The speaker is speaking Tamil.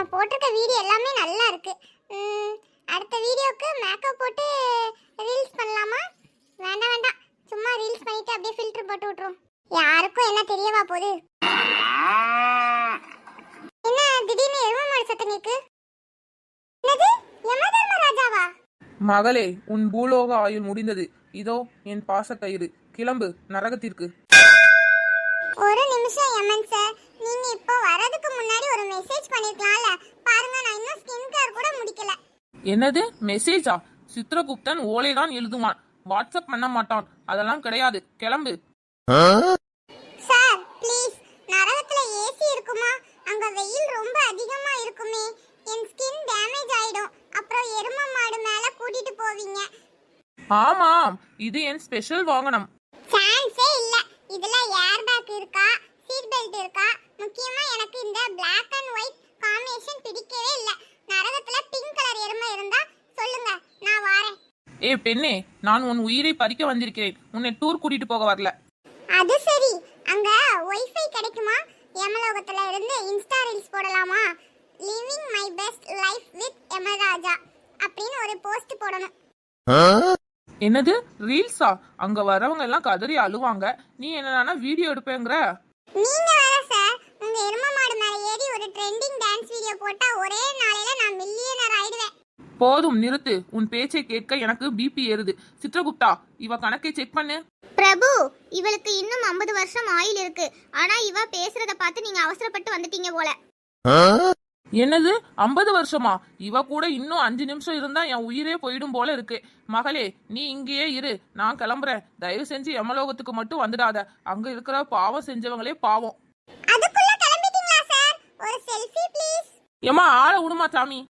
நம்ம போட்டிருக்க வீடியோ எல்லாமே நல்லா இருக்கு. அடுத்த வீடியோக்கு மேக்கப் போட்டு ரீல்ஸ் பண்ணலாமா? வேண்டாம் வேண்டாம், சும்மா ரீல்ஸ் பண்ணிட்டு அப்படியே ஃபில்டர் போட்டு விட்டுரும். யாருக்கும் என்ன தெரியவா போகுது? என்ன திடீர்னு எருமை சத்தம் கேக்கு? என்னது, யமதர்மராஜாவா? மகளே, உன் பூலோக ஆயுள் முடிந்தது. இதோ என் பாசக்கயிறு. கிளம்பு நரகத்திற்கு. ஒரு நிமிஷம் யமன் சார், நீங்க இப்போ வரதுக்கு முன்னாடி ஒரு மெசேஜ் பண்ணிருக்கலாம்ல. பாருங்க, நான் இன்னும் ஸ்கின் கேர் கூட முடிக்கல. என்னது மெசேஜா? சித்ரகுப்தன் ஓலை தான் எழுதுவான், வாட்ஸ்அப் பண்ண மாட்டான். அதெல்லாம் கிடையாது. கிளம்பு. சார் ப்ளீஸ், நரகத்துல ஏசி இருக்குமா? அங்க வெயில் ரொம்ப அதிகமா இருக்குமே. என் ஸ்கின் டேமேஜ் ஆயிடும். அப்புறம் எருமை மாடு மேல கூட்டிட்டு போவீங்க. ஆமாம், இது என் ஸ்பெஷல் வாகனம். சான்ஸே இல்ல. இதுல ஏர் பேக் இருக்கா, சீட் பெல்ட் இருக்கா? முக்கியமா எனக்கு இந்த Black and white காம்பினேஷன் பிடிக்கவே இல்ல. நரகத்துல பிங்க் கலர் எருமை இருந்தா சொல்லுங்க, நான் வாரேன். ஏ பெண்ணே, நான் உன் உயிரை பறிக்க வந்திருக்கிறேன். உன்னை டூர் கூட்டிட்டு போக வரல. அது சரி, அங்க வைஃபை கிடைக்குமா? யமலோகத்துல இருந்து இன்ஸ்டா ரீல்ஸ் போடலாமா? Living my best life with Yamaraja அப்படின்னு ஒரு போஸ்ட் போடணும். என்னது ரீல்ஸா? அங்க வரவங்க எல்லாம் கதறி அழுவாங்க. நீ என்னன்னா வீடியோ எடுப்பேங்கிற? நீங்க வேற சார், உங்க எருமை மாடு மேல ஏறி ஒரு ட்ரெண்டிங் டான்ஸ் வீடியோ போட்டா ஒரே நாளையில நான் மில்லியனர் ஆயிடுவேன். போதும் நிறுத்து. உன் பேச்சை கேட்க எனக்கு பிபி ஏறுது. சித்ரகுப்தா, இவ கணக்கை செக் பண்ணு. பிரபு, இவளுக்கு இன்னும் 50 வருஷம் ஆயுள் இருக்கு. ஆனா இவ பேசுறத பார்த்து நீங்க அவசரப்பட்டு வந்துட்டீங்க போல. என்னது 50 வருஷமா? இவ கூட இன்னும் 5 நிமிஷம் இருந்தா என் உயிரே போயிடும் போல இருக்கு. மகளே, நீ இங்கேயே இரு, நான் கிளம்புறேன். தயவு செஞ்சு யமலோகத்துக்கு மட்டும் வந்துடாத. அங்க இருக்கிற பாவம் செஞ்சவங்களே பாவம். அதுக்குள்ள கிளம்பிட்டீங்களா சார்? ஒரு செல்ஃபி ப்ளீஸ். ஏமா ஆள விடுமா சாமி.